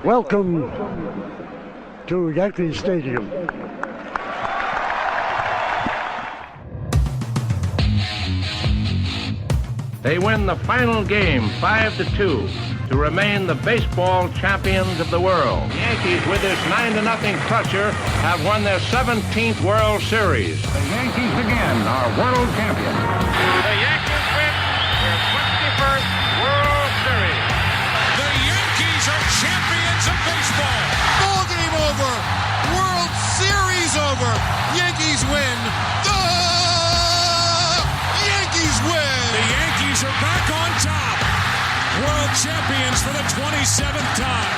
Welcome to Yankee Stadium. They win the final game 5-2 to remain the baseball champions of the world. The Yankees, with this 9-0 crusher, have won their 17th World Series. The Yankees again are world champions. The Yankees win their 21st World Series. The Yankees are champions of baseball. Ball game over. World Series over. Yankees win. The Yankees win. The Yankees are back on top. World champions for the 27th time.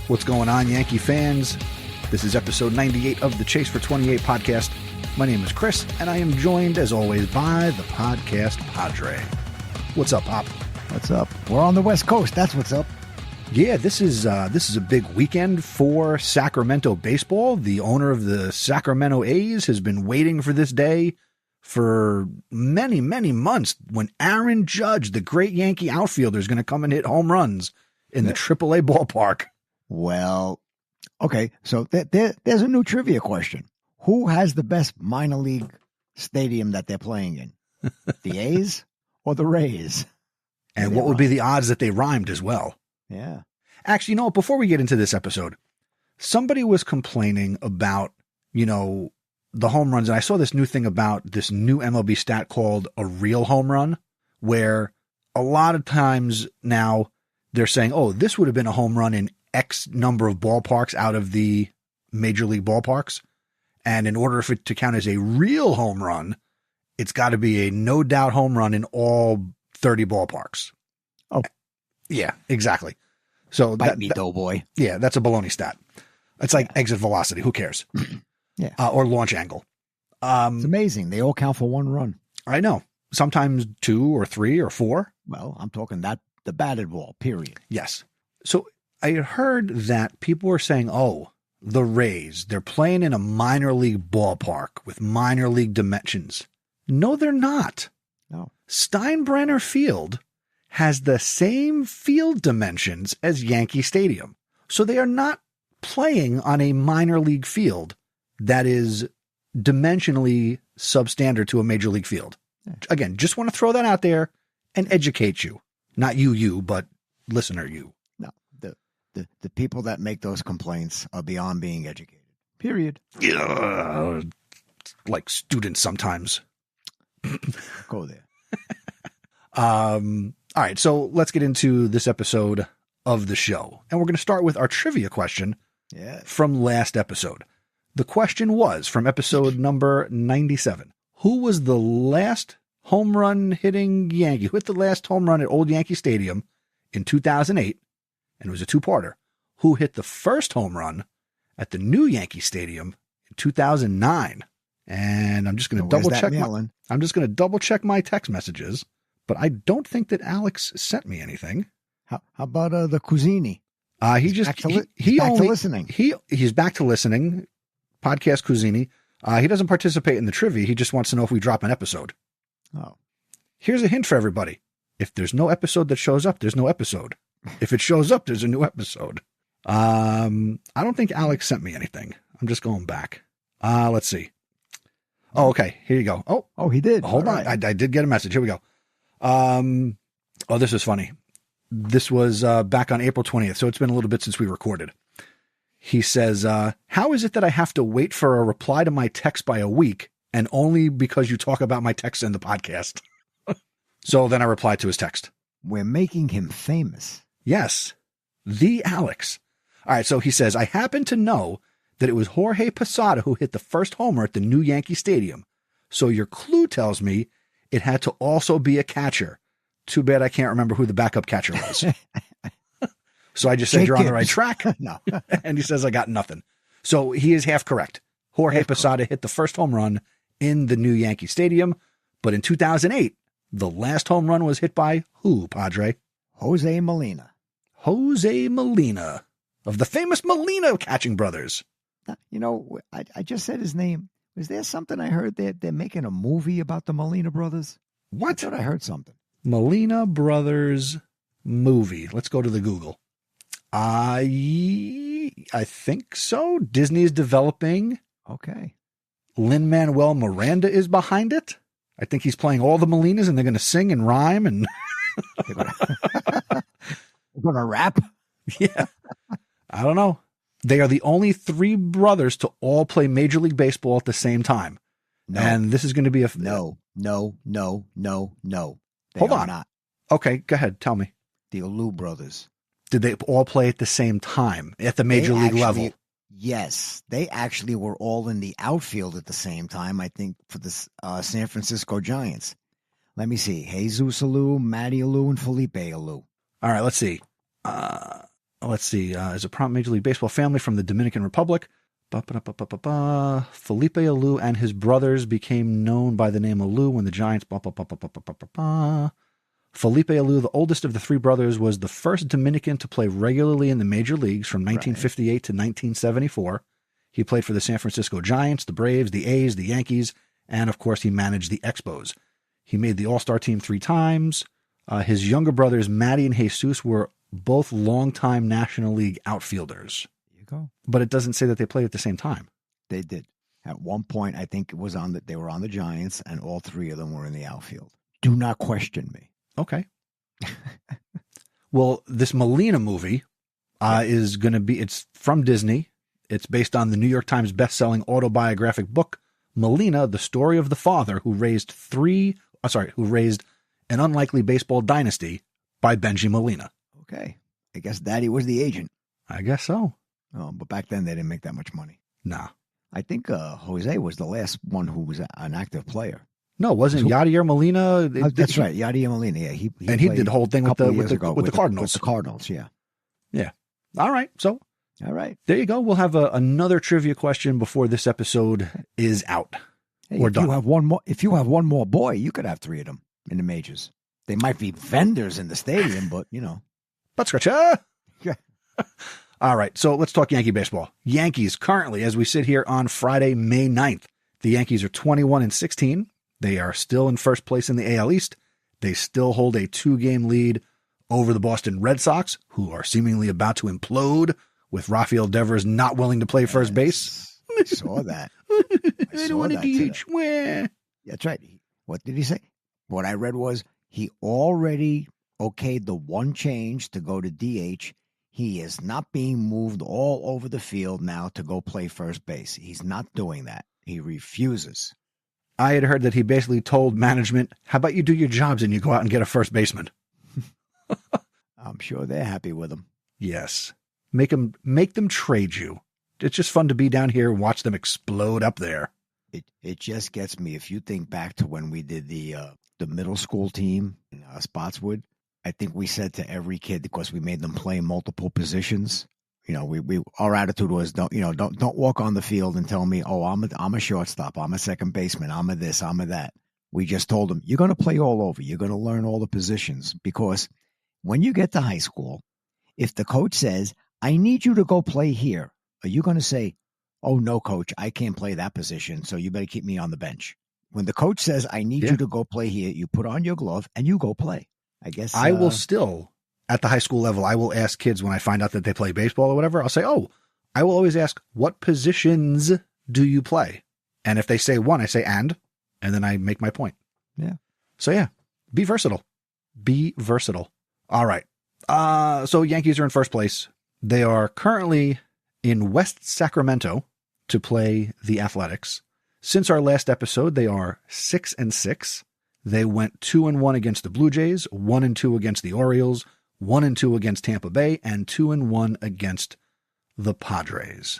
What's going on, Yankee fans? This is episode 98 of the Chase for 28 podcast. My name is Chris, and I am joined, as always, by the Podcast Padre. What's up, Pop? What's up? We're on the West Coast. That's what's up. Yeah, this is a big weekend for Sacramento baseball. The owner of the Sacramento A's has been waiting for this day for many, many months when Aaron Judge, the great Yankee outfielder, is going to come and hit home runs in the AAA ballpark. Well, okay, so there's a new trivia question. Who has the best minor league stadium that they're playing in? The A's or the Rays? And what would be the odds that they rhymed as well? Yeah. Actually, you know, before we get into this episode, somebody was complaining about, the home runs. And I saw this new thing about this new MLB stat called a real home run, where a lot of times now they're saying, oh, this would have been a home run in X number of ballparks out of the major league ballparks. And in order for it to count as a real home run, it's got to be a no doubt home run in all 30 ballparks. Oh, yeah, exactly. So bite me, doughboy. Yeah, that's a baloney stat. It's like exit velocity. Who cares? Yeah. Or launch angle. It's amazing. They all count for one run. I know. Sometimes 2 or 3 or 4. Well, I'm talking the batted ball, period. Yes. So I heard that people were saying, oh, the Rays, they're playing in a minor league ballpark with minor league dimensions. No, they're not. No. Steinbrenner Field has the same field dimensions as Yankee Stadium. So they are not playing on a minor league field that is dimensionally substandard to a major league field. Yeah. Again, just want to throw that out there and educate you. Not you, but listener you. No, the people that make those complaints are beyond being educated. Period. Yeah, like students sometimes. Go there. All right, so let's get into this episode of the show. And we're going to start with our trivia question from last episode. The question was from episode number 97. Who was the last home run hitting Yankee? Who hit the last home run at Old Yankee Stadium in 2008? And it was a two-parter. Who hit the first home run at the new Yankee Stadium in 2009? And I'm just going to double check my text messages. But I don't think that Alex sent me anything. How about the Cuisini? He's back to listening. He's back to listening. Podcast Cuisini. He doesn't participate in the trivia. He just wants to know if we drop an episode. Oh. Here's a hint for everybody. If there's no episode that shows up, there's no episode. If it shows up, there's a new episode. I don't think Alex sent me anything. I'm just going back. Let's see. Oh, okay. Here you go. Oh, he did. Hold on. Right. I did get a message. Here we go. This is funny. This was back on April 20th, so it's been a little bit since we recorded. He says, how is it that I have to wait for a reply to my text by a week, and only because you talk about my text in the podcast? So then I replied to his text. We're making him famous. Yes, the Alex. All right, so he says, I happen to know that it was Jorge Posada who hit the first homer at the new Yankee Stadium. So your clue tells me it had to also be a catcher. Too bad I can't remember who the backup catcher was. So I just said, you're on the right track. No. And he says, I got nothing. So he is half correct. Jorge Posada hit the first home run in the new Yankee Stadium. But in 2008, the last home run was hit by who, Padre? Jose Molina. Jose Molina of the famous Molina catching brothers. You know, I just said his name. Was there something I heard that they're making a movie about the Molina brothers? What? I thought I heard something. Molina Brothers movie. Let's go to the Google. I think so. Disney's developing. Okay. Lin-Manuel Miranda is behind it. I think he's playing all the Molinas, and they're going to sing and rhyme and They're going to rap. Yeah. I don't know. They are the only three brothers to all play Major League Baseball at the same time. No. And this is going to be a... No. They Hold are on. not. Okay, go ahead. Tell me. The Alou brothers. Did they all play at the same time at the Major League level? Yes. They actually were all in the outfield at the same time, I think, for the San Francisco Giants. Let me see. Jesus Alou, Matty Alou, and Felipe Alou. All right, let's see. As a prominent Major League Baseball family from the Dominican Republic, Felipe Alou and his brothers became known by the name Alou when the Giants... Felipe Alou, the oldest of the three brothers, was the first Dominican to play regularly in the major leagues from 1958 to 1974. He played for the San Francisco Giants, the Braves, the A's, the Yankees, and of course he managed the Expos. He made the All-Star team 3 times. His younger brothers, Matty and Jesus, were both longtime National League outfielders. There you go. But it doesn't say that they played at the same time. They did. At one point, I think it was they were on the Giants, and all 3 of them were in the outfield. Do not question me. Okay. Well, this Molina movie is going to be, it's from Disney. It's based on the New York Times best-selling autobiographic book, Molina, the story of the father who raised an unlikely baseball dynasty by Benji Molina. Okay. I guess Daddy was the agent. I guess so. Oh, but back then they didn't make that much money. Nah. I think Jose was the last one who was an active player. No, wasn't Yadier Molina? That's right, Yadier Molina. Yeah, he did the whole thing with the Cardinals. With the Cardinals, yeah. Yeah. All right. So, all right. There you go. We'll have another trivia question before this episode is out. Hey, or done. If you have one more boy, you could have 3 of them in the majors. They might be vendors in the stadium, but you know. Butt scratcher. Yeah. All right. So let's talk Yankee baseball. Yankees currently, as we sit here on Friday, May 9th, the Yankees are 21-16. They are still in first place in the AL East. They still hold a 2-game lead over the Boston Red Sox, who are seemingly about to implode with Rafael Devers not willing to play first base. I saw that. I don't want to DH. That's right. What did he say? What I read was he already okayed the one change to go to DH. He is not being moved all over the field now to go play first base. He's not doing that. He refuses. I had heard that he basically told management, how about you do your jobs and you go out and get a first baseman? I'm sure they're happy with him. Yes. Make them trade you. It's just fun to be down here and watch them explode up there. It just gets me. If you think back to when we did the middle school team in Spotswood, I think we said to every kid, because we made them play multiple positions, you know, our attitude was don't walk on the field and tell me, oh, I'm a shortstop, I'm a second baseman, I'm a this, I'm a that. We just told them, you're going to play all over. You're going to learn all the positions, because when you get to high school, if the coach says, I need you to go play here, are you going to say, oh, no, coach, I can't play that position, so you better keep me on the bench? When the coach says, I need you to go play here, you put on your glove and you go play. I guess I will still, at the high school level, I will ask kids when I find out that they play baseball or whatever, I'll say, I will always ask, what positions do you play? And if they say one, I say, and then I make my point. Yeah. So yeah, be versatile. Be versatile. All right. So Yankees are in first place. They are currently in West Sacramento to play the Athletics. Since our last episode, they are 6-6. They went 2-1 against the Blue Jays, 1-2 against the Orioles, 1-2 against Tampa Bay, and 2-1 against the Padres.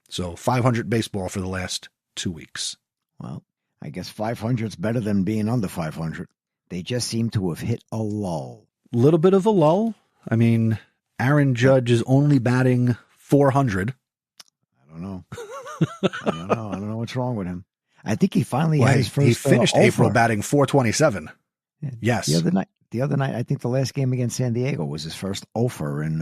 So 500 baseball for the last 2 weeks. Well, I guess 500 is better than being under 500. They just seem to have hit a lull. Little bit of a lull. I mean, Aaron Judge is only batting 400. I don't know. I don't know what's wrong with him. I think he finally had his first. He finished April batting 427. Yeah. Yes. The other night, I think the last game against San Diego was his first offer in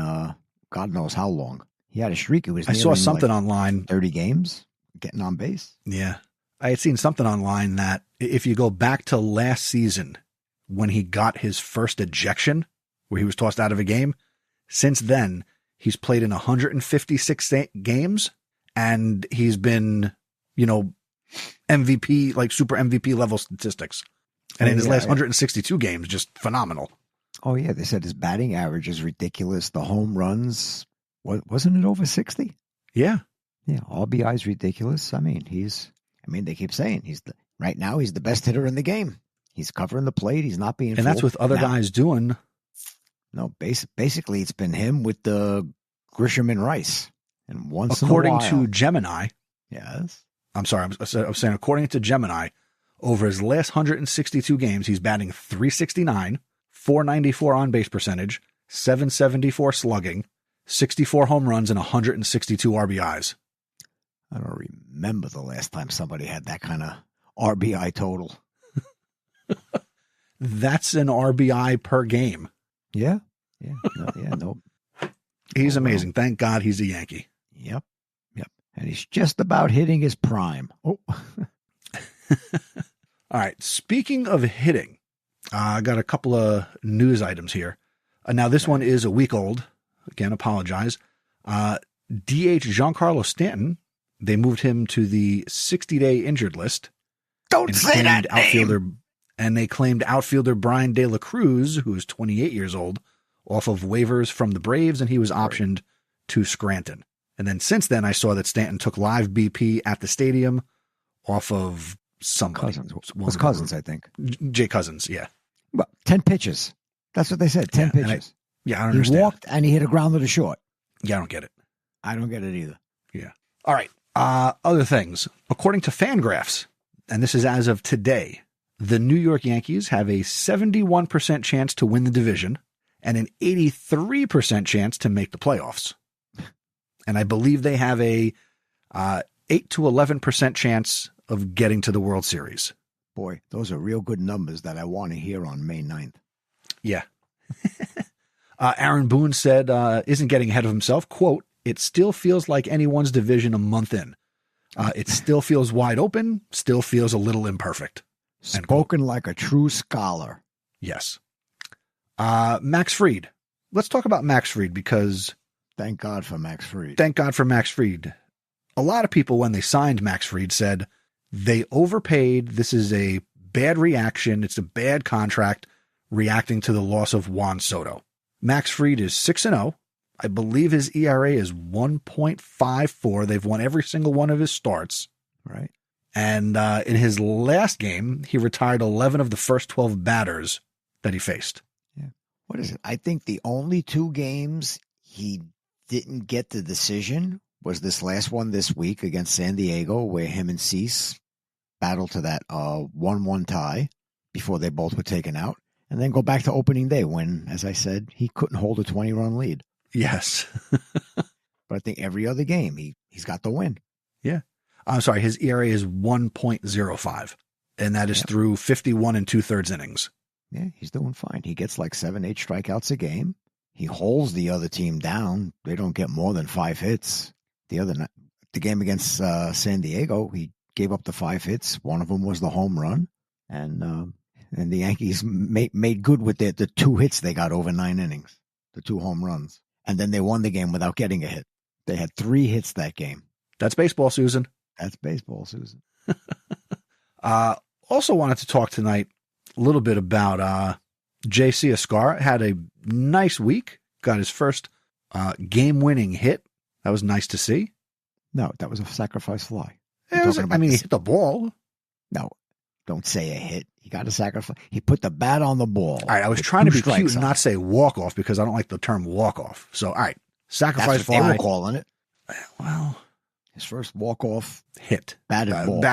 God knows how long. He had a streak. It was. I saw something online. 30 games, getting on base. Yeah, I had seen something online that if you go back to last season, when he got his first ejection, where he was tossed out of a game. Since then, he's played in 156 games, and he's been, MVP, like super MVP level statistics. And in his last 162 games, just phenomenal. Oh, yeah. They said his batting average is ridiculous. The home runs, wasn't it over 60? Yeah. Yeah. RBI is ridiculous. They keep saying right now he's the best hitter in the game. He's covering the plate. He's not being And that's with other guys doing. No, basically it's been him with the Grisham and Rice. And once according in a while, to Gemini. Yes. I'm sorry. I'm saying according to Gemini, over his last 162 games, he's batting .369, .494 on base percentage, .774 slugging, 64 home runs, and 162 RBIs. I don't remember the last time somebody had that kind of RBI total. That's an RBI per game. Yeah. No. He's amazing. Thank God he's a Yankee. Yep. And he's just about hitting his prime. Oh. All right. Speaking of hitting, I got a couple of news items here. Now, this one is a week old. Again, apologize. DH Giancarlo Stanton, they moved him to the 60-day injured list. Don't say that name. And they claimed outfielder Brian De La Cruz, who is 28 years old, off of waivers from the Braves, and he was optioned to Scranton. And then since then, I saw that Stanton took live BP at the stadium off of somebody. Cousins, I think. Jay Cousins, yeah. Well, 10 pitches. That's what they said, 10 pitches. I don't understand. He walked and he hit a grounder to short. Yeah, I don't get it. I don't get it either. Yeah. All right. Other things. According to Fangraphs, and this is as of today, the New York Yankees have a 71% chance to win the division and an 83% chance to make the playoffs. And I believe they have a 8 to 11% chance of getting to the World Series. Boy, those are real good numbers that I want to hear on May 9th. Yeah. Aaron Boone said, isn't getting ahead of himself, quote, "It still feels like anyone's division a month in. It still feels wide open, still feels a little imperfect." Spoken like a true scholar. Yes. Max Fried. Let's talk about Max Fried because... Thank God for Max Fried. Thank God for Max Fried. A lot of people, when they signed Max Fried, said they overpaid. This is a bad reaction. It's a bad contract reacting to the loss of Juan Soto. Max Fried is 6-0. I believe his ERA is 1.54. They've won every single one of his starts. Right. And in his last game, he retired 11 of the first 12 batters that he faced. Yeah. What is it? I think the only 2 games he didn't get the decision was this last one this week against San Diego, where him and Cease battled to that 1-1 tie before they both were taken out. And then go back to opening day when, as I said, he couldn't hold a 20-run lead. Yes. But I think every other game, he's got the win. Yeah. I'm sorry, his ERA is 1.05, and that is through 51 2/3 innings. Yeah, he's doing fine. He gets like 7-8 strikeouts a game. He holds the other team down. They don't get more than 5 hits. The game against San Diego, he gave up the 5 hits. One of them was the home run, and the Yankees made good with the 2 hits they got over 9 innings, the 2 home runs, and then they won the game without getting a hit. They had 3 hits that game. That's baseball, Susan. That's baseball, Susan. Also wanted to talk tonight a little bit about J.C. Escar. Had a nice week. Got his first game-winning hit. That was nice to see. No, that was a sacrifice fly. He hit the ball. No, don't say a hit. He got a sacrifice. He put the bat on the ball. All right, I was trying to be cute and not say walk-off because I don't like the term walk-off. So, all right, sacrifice fly. They were calling it. Well, his first walk-off hit. Batted ball.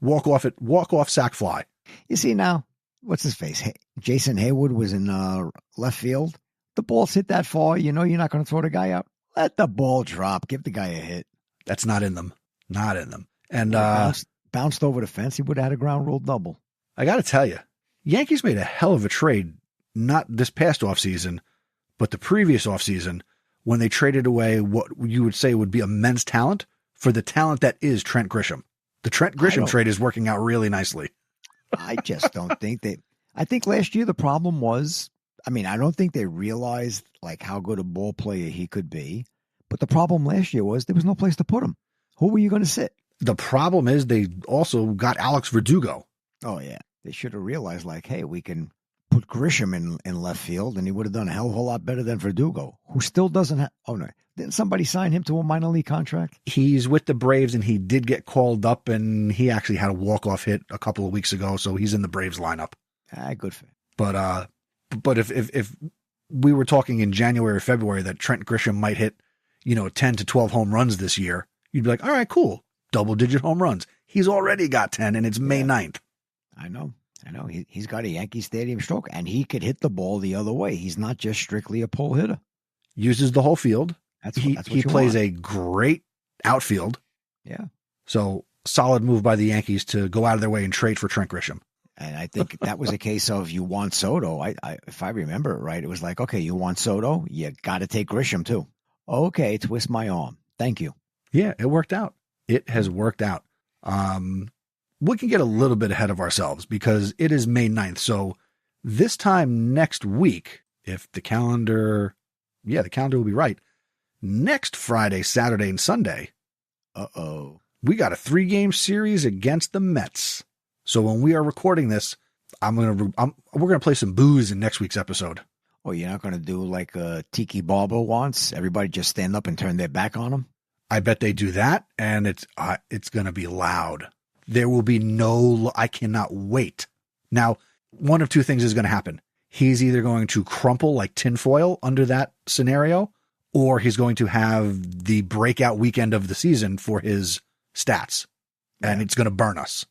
walk-off sac fly. You see now, what's his face? Jason Hayward was in left field. The ball's hit that far. You know you're not going to throw the guy out. Let the ball drop. Give the guy a hit. That's not in them. Not in them. And bounced over the fence. He would have had a ground rule double. I got to tell you, Yankees made a hell of a trade, not this past offseason, but the previous offseason when they traded away what you would say would be immense talent for the talent that is Trent Grisham. The Trent Grisham trade is working out really nicely. I just don't think I think last year the problem was, I mean, I don't think they realized like how good a ball player he could be. But the problem last year was there was no place to put him. Who were you going to sit? The problem is they also got Alex Verdugo. Oh, yeah. They should have realized, like, hey, we can put Grisham in left field, and he would have done a hell of a lot better than Verdugo, who still doesn't have. Oh, no. Didn't somebody sign him to a minor league contract? He's with the Braves, and he did get called up, and he actually had a walk-off hit a couple of weeks ago, so he's in the Braves lineup. Good for him. But if we were talking in January or February that Trent Grisham might hit, 10 to 12 home runs this year, you'd be like, all right, cool. Double-digit home runs. He's already got 10, and it's May 9th. I know. He's got a Yankee Stadium stroke, and he could hit the ball the other way. He's not just strictly a pull hitter. Uses the whole field. He plays a great outfield. Yeah. So solid move by the Yankees to go out of their way and trade for Trent Grisham. And I think that was a case of you want Soto. If I remember it right, it was like, okay, you want Soto? You got to take Grisham too. Okay, twist my arm. Thank you. Yeah, it worked out. It has worked out. We can get a little bit ahead of ourselves because it is May 9th. So this time next week, if the calendar will be right. Next Friday, Saturday, and Sunday. We got a 3-game series against the Mets. So when we are recording this, we're gonna play some booze in next week's episode. Oh, you're not gonna do like Tiki Barber wants? Everybody just stand up and turn their back on him? I bet they do that, and it's gonna be loud. There will be I cannot wait. Now, one of two things is going to happen. He's either going to crumple like tinfoil under that scenario, or he's going to have the breakout weekend of the season for his stats, and it's going to burn us.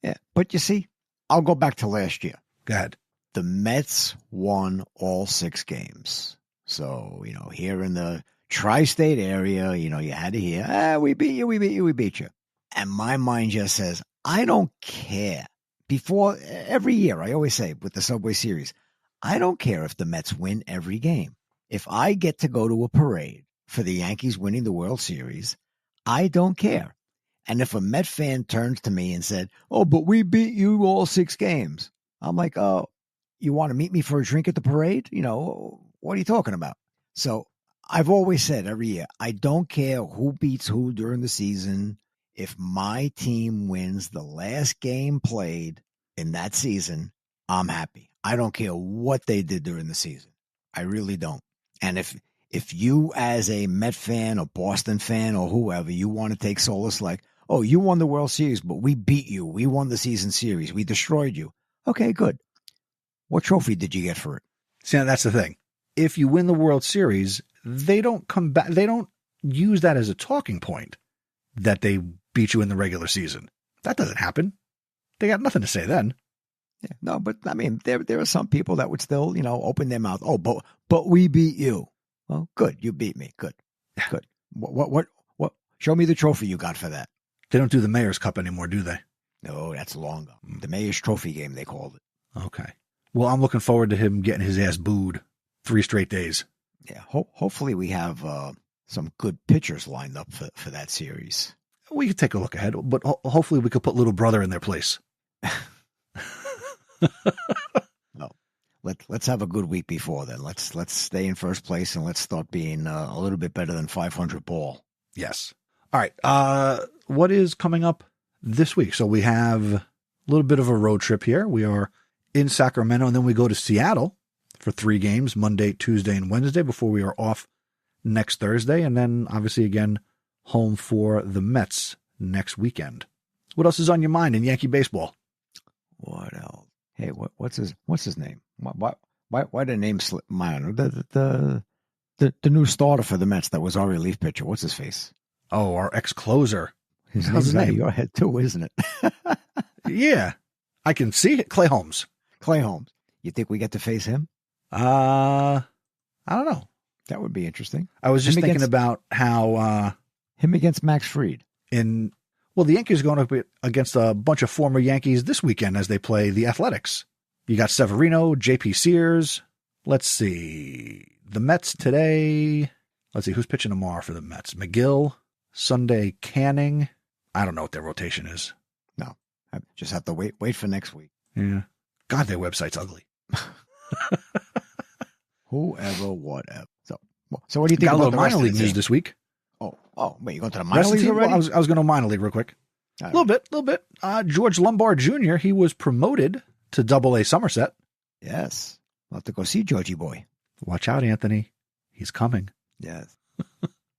Yeah, but you see, I'll go back to last year. Go ahead. The Mets won all 6 games. So, here in the tri-state area, you had to hear, we beat you, we beat you. And my mind just says, I don't care. Before every year, I always say with the Subway Series, I don't care if the Mets win every game. If I get to go to a parade for the Yankees winning the World Series, I don't care. And if a Met fan turns to me and said, oh, but we beat you all 6 games. I'm like, oh, you want to meet me for a drink at the parade? What are you talking about? So I've always said every year, I don't care who beats who during the season. If my team wins the last game played in that season, I'm happy. I don't care what they did during the season. I really don't. And if you as a Met fan or Boston fan or whoever, you want to take solace like, oh, you won the World Series, but we beat you. We won the season series. We destroyed you. Okay, good. What trophy did you get for it? See, that's the thing. If you win the World Series, they don't come back. They don't use that as a talking point that they beat you in the regular season. That doesn't happen. They got nothing to say then. Yeah, no, but I mean, there are some people that would still, open their mouth. Oh, but we beat you. Well, good. You beat me. Good. Good. What? Show me the trophy you got for that. They don't do the Mayor's Cup anymore, do they? No, that's long ago. The Mayor's Trophy game, they called it. Okay. Well, I'm looking forward to him getting his ass booed 3 straight days. Yeah. Hopefully we have some good pitchers lined up for that series. We could take a look ahead, but hopefully we could put little brother in their place. No, let's have a good week before then. Let's stay in first place and let's start being a little bit better than 500 ball. Yes. All right. What is coming up this week? So we have a little bit of a road trip here. We are in Sacramento, and then we go to Seattle for 3 games, Monday, Tuesday, and Wednesday before we are off next Thursday. And then obviously again, home for the Mets next weekend. What else is on your mind in Yankee baseball? What else? Hey, what's his name? Why the name slip my mind? The new starter for the Mets that was our relief pitcher. What's his face? Oh, our ex-closer. His name? Your head too, isn't it? Yeah, I can see it. Clay Holmes. Clay Holmes. You think we get to face him? I don't know. That would be interesting. I was just thinking about how him against Max Fried. The Yankees are going up against a bunch of former Yankees this weekend as they play the Athletics. You got Severino, J.P. Sears. Let's see. The Mets today. Let's see. Who's pitching tomorrow for the Mets? McGill, Sunday, Canning. I don't know what their rotation is. No. I just have to wait for next week. Yeah. God, their website's ugly. Whoever, whatever. So what do you think Got a about little the minor rest of league the news team? this week. Oh, wait, you going to the minor Rest of the leagues team? already? Well, I was going to minor league real quick. A little bit. George Lombard Jr., he was promoted to Double-A Somerset. Yes. I'll have to go see Georgie boy. Watch out, Anthony. He's coming. Yes.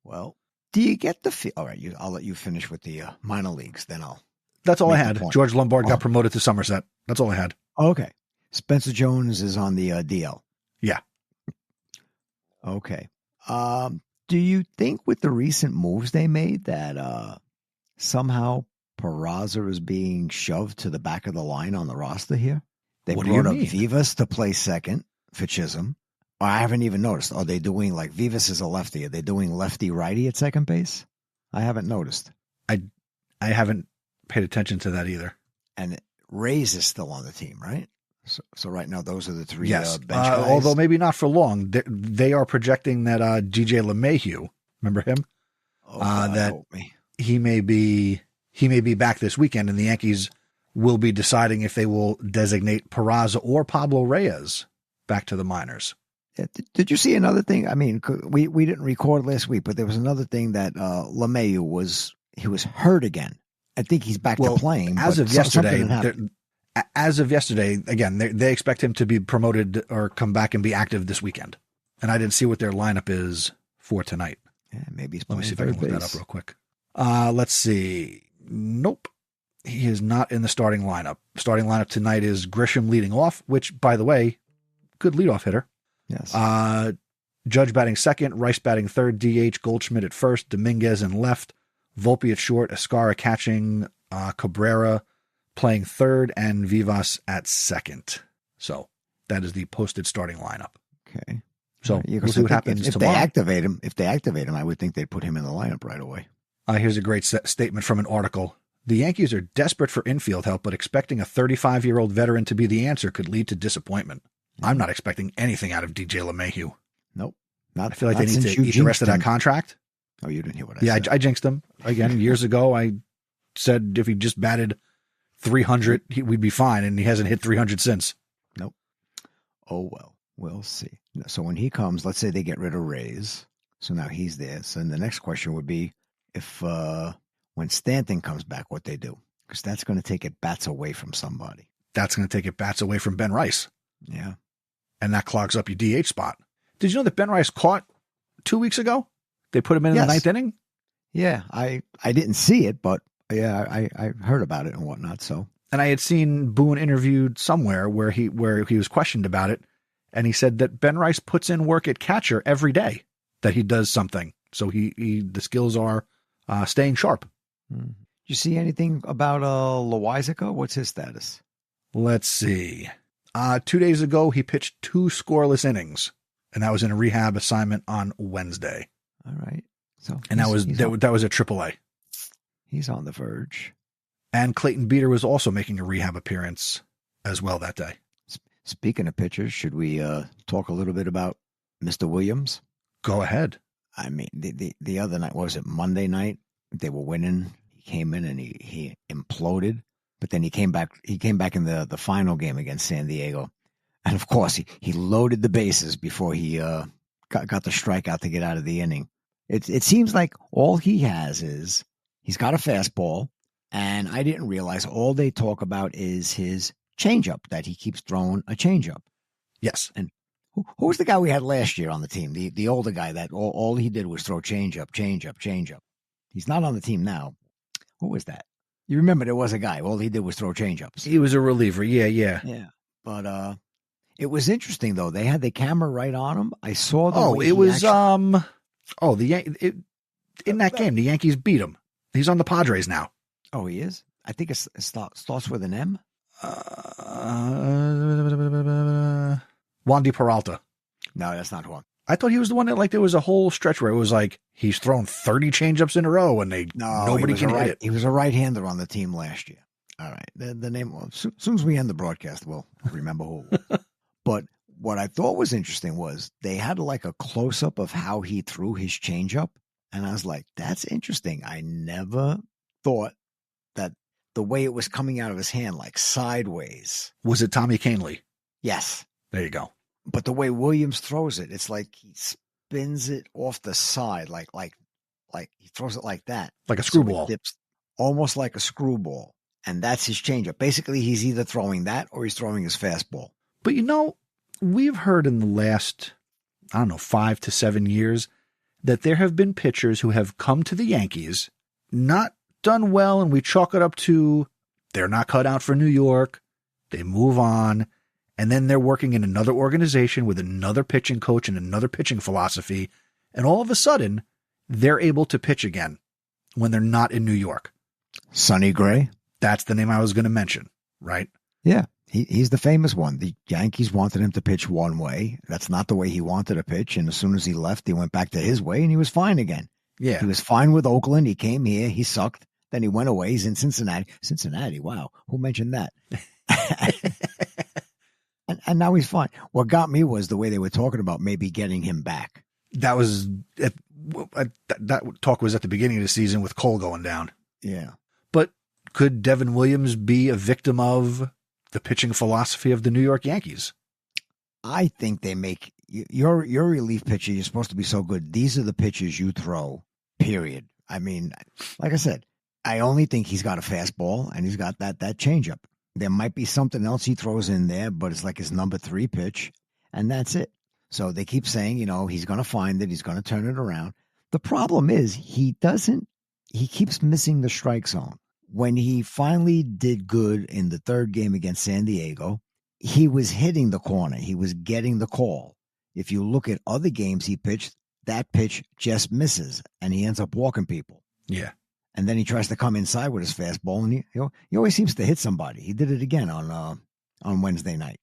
Well, do you get the feel? All right, I'll let you finish with the minor leagues, then I'll. That's all I make had. the point. George Lombard got promoted to Somerset. That's all I had. Okay. Spencer Jones is on the DL. Yeah. Okay. Do you think with the recent moves they made that somehow Peraza is being shoved to the back of the line on the roster here? They What do you brought up mean? Vivas to play second for Chisholm. I haven't even noticed. Are they doing like Vivas is a lefty? Are they doing lefty righty at second base? I haven't noticed. I haven't paid attention to that either. And Reyes is still on the team, right? So right now, those are the three Yes. bench guys. Although maybe not for long. They are projecting that DJ LeMahieu, remember him? That help me. he may be back this weekend, and the Yankees will be deciding if they will designate Peraza or Pablo Reyes back to the minors. Yeah, did you see another thing? I mean, we didn't record last week, but there was another thing that LeMahieu was hurt again. I think he's back to playing. As of yesterday, again, they expect him to be promoted or come back and be active this weekend. And I didn't see what their lineup is for tonight. Yeah, maybe he's Let playing me see if I can look third that up base. real quick. Let's see. Nope. He is not in the starting lineup. Starting lineup tonight is Grisham leading off, which, by the way, good leadoff hitter. Yes. Judge batting second, Rice batting third, DH, Goldschmidt at first, Dominguez in left, Volpe at short, Escara catching, Cabrera playing third, and Vivas at second. So that is the posted starting lineup. Okay. So Yeah, we'll see what happens if tomorrow. If they activate him, I would think they'd put him in the lineup right away. Here's a great statement from an article. The Yankees are desperate for infield help, but expecting a 35-year-old veteran to be the answer could lead to disappointment. I'm not expecting anything out of DJ LeMahieu. Nope. I feel like they need to eat the rest of that contract. Oh, you didn't hear what I said. Yeah, I jinxed him. Again, years ago, I said if he just batted 300, we'd be fine, and he hasn't hit 300 since. Nope. Oh, well, we'll see. So when he comes, let's say they get rid of Reyes. So now he's there. So then the next question would be if when Stanton comes back, what they do. Because that's going to take it bats away from somebody. That's going to take it bats away from Ben Rice. Yeah. And that clogs up your DH spot. Did you know that Ben Rice caught 2 weeks ago? They put him in the ninth inning? Yeah, I didn't see it, but yeah, I heard about it and whatnot. So, and I had seen Boone interviewed somewhere where he was questioned about it, and he said that Ben Rice puts in work at catcher every day, that he does something. So the skills are staying sharp. Did you see anything about Loizaga? What's his status? Let's see. 2 days ago, he pitched 2 scoreless innings, and that was in a rehab assignment on Wednesday. All right. So, and that was at AAA. He's on the verge. And Clayton Beater was also making a rehab appearance as well that day. Speaking of pitchers, should we talk a little bit about Mr. Williams? Go ahead. I mean, the other night, what was it, Monday night? They were winning. He came in and he imploded. But then he came back in the final game against San Diego. And of course, he loaded the bases before he got the strikeout to get out of the inning. It seems like all he has is he's got a fastball, and I didn't realize all they talk about is his changeup, that he keeps throwing a changeup. Yes. And who was the guy we had last year on the team? The older guy that all he did was throw changeup. He's not on the team now. Who was that? You remember there was a guy. All he did was throw changeups. He was a reliever. Yeah. Yeah. But it was interesting though. They had the camera right on him. I saw the. Oh, it was in that game the Yankees beat him. He's on the Padres now. Oh, he is. I think it starts with an M. Wandy Peralta. No, that's not one. I thought he was the one that there was a whole stretch where it was like he's thrown 30 changeups in a row and nobody can hit it. He was a right-hander on the team last year. All right. The name, as soon as we end the broadcast, we'll remember who it was. But what I thought was interesting was they had like a close-up of how he threw his changeup. And I was like, that's interesting. I never thought that the way it was coming out of his hand, like sideways. Was it Tommy Canely? Yes. There you go. But the way Williams throws it, it's like he spins it off the side, like he throws it like that. Like a screwball. So it dips almost like a screwball. And that's his changeup. Basically, he's either throwing that or he's throwing his fastball. But we've heard in the last, 5 to 7 years that there have been pitchers who have come to the Yankees, not done well, and we chalk it up to they're not cut out for New York. They move on, and then they're working in another organization with another pitching coach and another pitching philosophy, and all of a sudden, they're able to pitch again when they're not in New York. Sonny Gray? That's the name I was going to mention, right? Yeah, he's the famous one. The Yankees wanted him to pitch one way. That's not the way he wanted to pitch, and as soon as he left, he went back to his way, and he was fine again. Yeah. He was fine with Oakland. He came here. He sucked. Then he went away. He's in Cincinnati. Cincinnati, wow. Who mentioned that? and now he's fine. What got me was the way they were talking about maybe getting him back. That was that talk was at the beginning of the season with Cole going down. Yeah. But could Devin Williams be a victim of the pitching philosophy of the New York Yankees? I think they make your relief pitcher. You're supposed to be so good. These are the pitches you throw, period. I mean, like I said, I only think he's got a fastball and he's got that changeup. There might be something else he throws in there, but it's like his number 3 pitch, and that's it. So they keep saying, he's going to find it. He's going to turn it around. The problem is he keeps missing the strike zone. When he finally did good in the 3rd game against San Diego, he was hitting the corner. He was getting the call. If you look at other games he pitched, that pitch just misses, and he ends up walking people. Yeah. And then he tries to come inside with his fastball, and he always seems to hit somebody. He did it again on Wednesday night.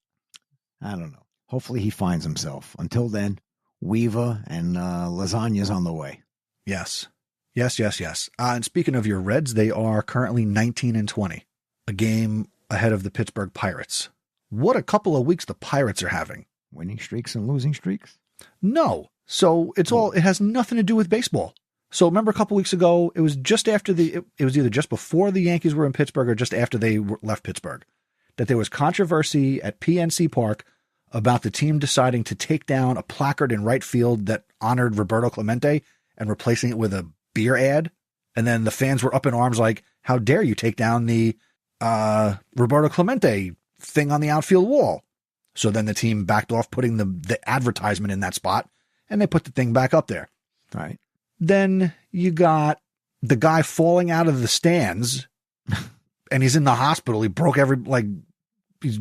I don't know. Hopefully he finds himself. Until then, Weaver and lasagna's on the way. Yes. And speaking of your Reds, they are currently 19-20, a game ahead of the Pittsburgh Pirates. What a couple of weeks the Pirates are having. Winning streaks and losing streaks? No. So it has nothing to do with baseball. So remember a couple weeks ago, it was just after it was either just before the Yankees were in Pittsburgh or just after they left Pittsburgh, that there was controversy at PNC Park about the team deciding to take down a placard in right field that honored Roberto Clemente and replacing it with a beer ad. And then the fans were up in arms like, how dare you take down the Roberto Clemente thing on the outfield wall? So then the team backed off putting the advertisement in that spot, and they put the thing back up there. Right. Then you got the guy falling out of the stands and he's in the hospital. He broke he's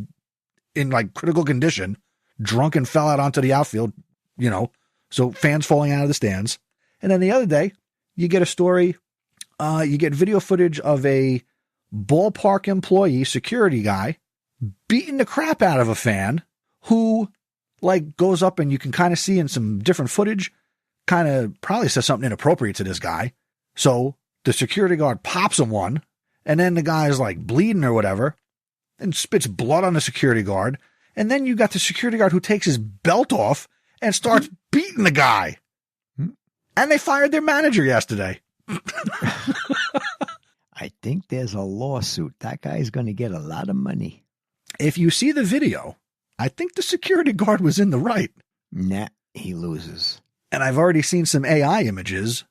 in critical condition, drunk and fell out onto the outfield, so fans falling out of the stands. And then the other day you get a story, you get video footage of a ballpark employee, security guy, beating the crap out of a fan who goes up, and you can kind of see in some different footage, kind of probably says something inappropriate to this guy. So the security guard pops him one, and then the guy's bleeding or whatever and spits blood on the security guard. And then you got the security guard who takes his belt off and starts beating the guy. And they fired their manager yesterday. I think there's a lawsuit. That guy's going to get a lot of money. If you see the video, I think the security guard was in the right. Nah, he loses. And I've already seen some AI images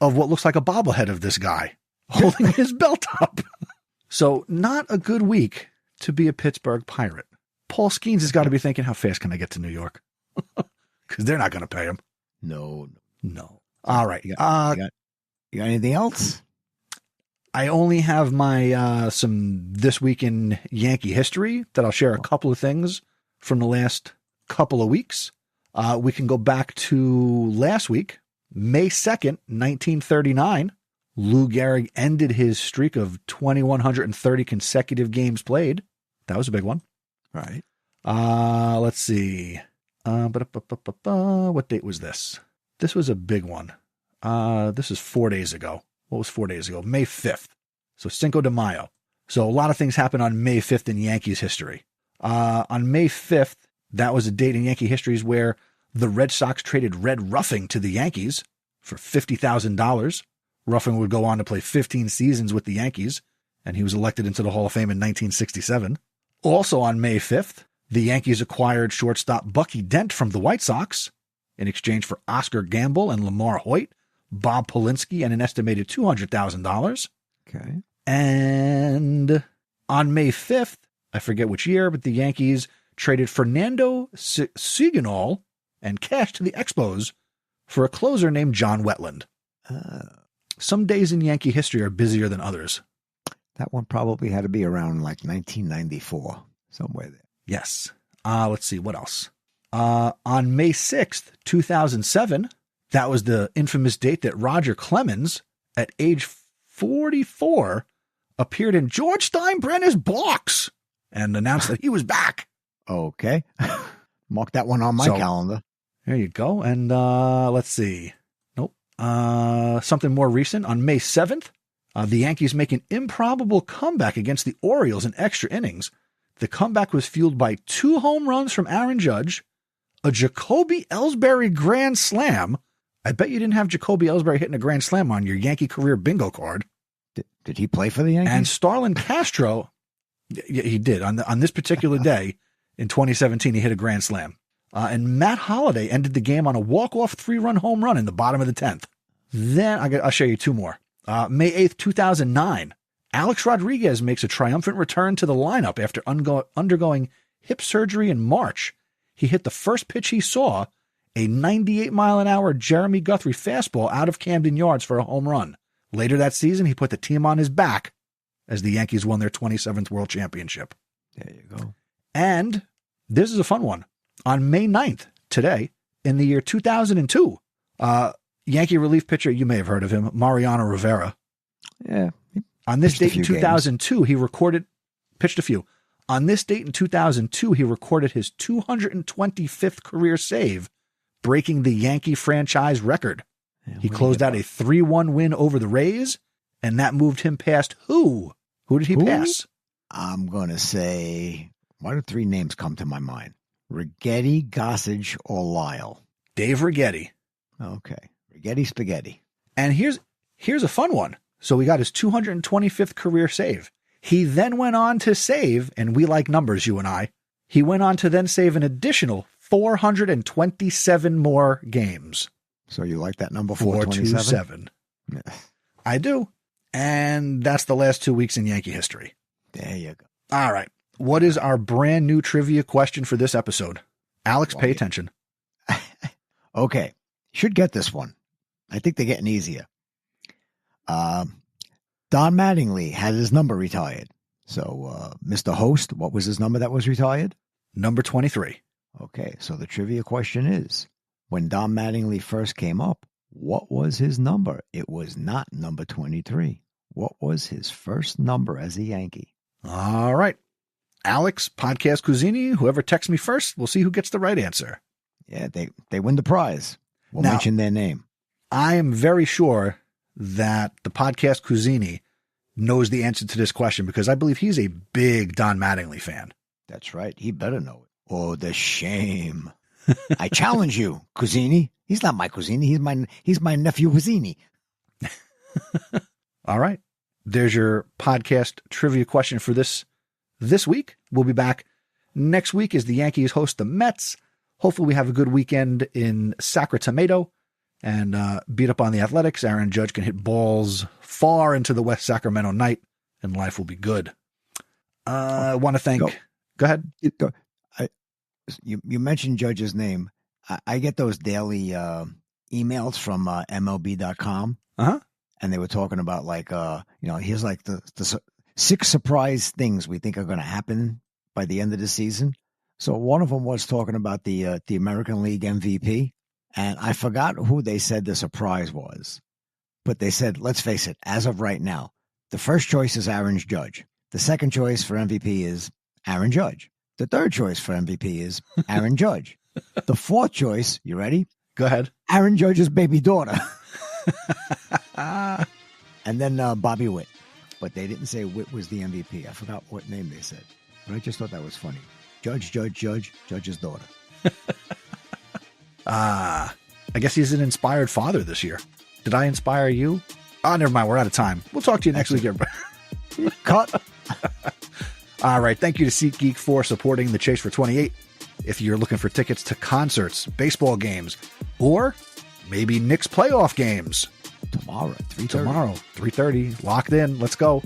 of what looks like a bobblehead of this guy holding his belt up. So not a good week to be a Pittsburgh Pirate. Paul Skeens has got to be thinking, how fast can I get to New York? Because they're not going to pay him. No. All right. You got anything else? I only have my some This Week in Yankee History that I'll share a couple of things from the last couple of weeks. We can go back to last week, May 2nd, 1939. Lou Gehrig ended his streak of 2,130 consecutive games played. That was a big one. Right. Let's see. What date was this? This was a big one. This is 4 days ago. What was 4 days ago? May 5th. So Cinco de Mayo. So a lot of things happened on May 5th in Yankees history. On May 5th, that was a date in Yankee history where the Red Sox traded Red Ruffing to the Yankees for $50,000. Ruffing would go on to play 15 seasons with the Yankees and he was elected into the Hall of Fame in 1967. Also on May 5th, the Yankees acquired shortstop Bucky Dent from the White Sox in exchange for Oscar Gamble and Lamar Hoyt, Bob Polinsky, and an estimated $200,000. Okay. And on May 5th, I forget which year, but the Yankees traded Fernando Signal and cash to the Expos for a closer named John Wetland. Some days in Yankee history are busier than others. That one probably had to be around like 1994, somewhere there. Yes. Let's see, what else? On May 6th, 2007, that was the infamous date that Roger Clemens, at age 44, appeared in George Steinbrenner's box and announced that he was back. Okay. Mark that one on my calendar. There you go. And let's see. Nope. Something more recent. On May 7th, the Yankees make an improbable comeback against the Orioles in extra innings. The comeback was fueled by 2 home runs from Aaron Judge, a Jacoby Ellsbury grand slam. I bet you didn't have Jacoby Ellsbury hitting a grand slam on your Yankee career bingo card. Did he play for the Yankees? And Starlin Castro, yeah, he did. On this particular day in 2017, he hit a grand slam. And Matt Holliday ended the game on a walk-off 3-run home run in the bottom of the 10th. Then I'll show you 2 more. May 8th, 2009, Alex Rodriguez makes a triumphant return to the lineup after undergoing hip surgery in March. He hit the first pitch he saw, a 98-mile-an-hour Jeremy Guthrie fastball out of Camden Yards for a home run. Later that season, he put the team on his back as the Yankees won their 27th World Championship. There you go. And this is a fun one. On May 9th, today, in the year 2002, Yankee relief pitcher, you may have heard of him, Mariano Rivera. Yeah. On this date in 2002, he pitched a few. On this date in 2002, he recorded his 225th career save, breaking the Yankee franchise record. He closed out a 3-1 win over the Rays, and that moved him past who? Who did he pass? I'm going to say, why do 3 names come to my mind? Righetti, Gossage, or Lyle? Dave Righetti. Okay. Righetti Spaghetti. And here's a fun one. So we got his 225th career save. He then went on to save, and we like numbers, you and I. He went on to then save an additional 427 more games. So you like that number 427? 427. Yeah. I do. And that's the last 2 weeks in Yankee history. There you go. All right. What is our brand new trivia question for this episode? Alex, pay attention. Okay. Should get this one. I think they're getting easier. Don Mattingly had his number retired. So, Mr. Host, what was his number that was retired? Number 23. Okay. So the trivia question is, when Don Mattingly first came up, what was his number? It was not number 23. What was his first number as a Yankee? All right. Alex, Podcast Cuisini, whoever texts me first, we'll see who gets the right answer. Yeah, they win the prize. We'll mention their name. I am very sure that the Podcast Cuisini knows the answer to this question because I believe he's a big Don Mattingly fan. That's right. He better know it. Oh, the shame. I challenge you, Cuisini. He's not my Cuisini. He's my nephew Cuisini. All right. There's your podcast trivia question for this week. We'll be back next week as the Yankees host the Mets. Hopefully we have a good weekend in Sacramento and beat up on the Athletics. Aaron Judge can hit balls far into the West Sacramento night and life will be good. I want to thank... Go ahead. You mentioned Judge's name. I get those daily emails from MLB.com. Uh-huh. And they were talking about here's like the 6 surprise things we think are going to happen by the end of the season. So one of them was talking about the American League MVP. And I forgot who they said the surprise was. But they said, let's face it, as of right now, the first choice is Aaron Judge. The second choice for MVP is Aaron Judge. The third choice for MVP is Aaron Judge. The fourth choice, you ready? Go ahead. Aaron Judge's baby daughter. And then Bobby Witt. But they didn't say Witt was the MVP. I forgot what name they said. But I just thought that was funny. Judge's daughter. I guess he's an inspired father this year. Did I inspire you? Oh, never mind. We're out of time. We'll talk to you next week, everybody. Cut. All right. Thank you to SeatGeek for supporting the Chase for 28. If you're looking for tickets to concerts, baseball games, or maybe Knicks playoff games. Tomorrow, 3:30. Locked in. Let's go.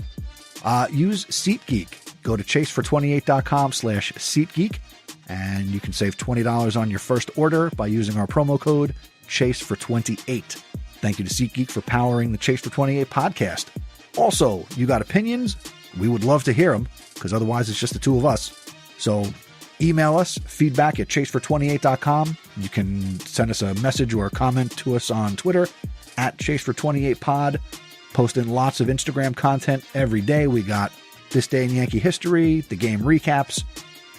Use SeatGeek. Go to chasefor28.com/SeatGeek, and you can save $20 on your first order by using our promo code CHASE428. Thank you to SeatGeek for powering the Chase for 28 podcast. Also, you got opinions? We would love to hear them, because otherwise it's just the two of us. So email us, feedback@chasefor28.com. You can send us a message or a comment to us on Twitter @chasefor28pod. Posting lots of Instagram content every day. We got This Day in Yankee History, the game recaps,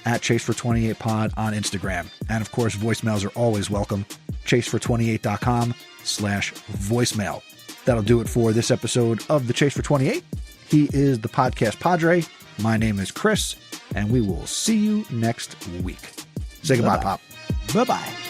@chasefor28pod on Instagram. And of course, voicemails are always welcome. chasefor28.com/voicemail. That'll do it for this episode of the Chase for 28. He is the Podcast Padre. My name is Chris, and we will see you next week. Say goodbye, Pop. Bye-bye.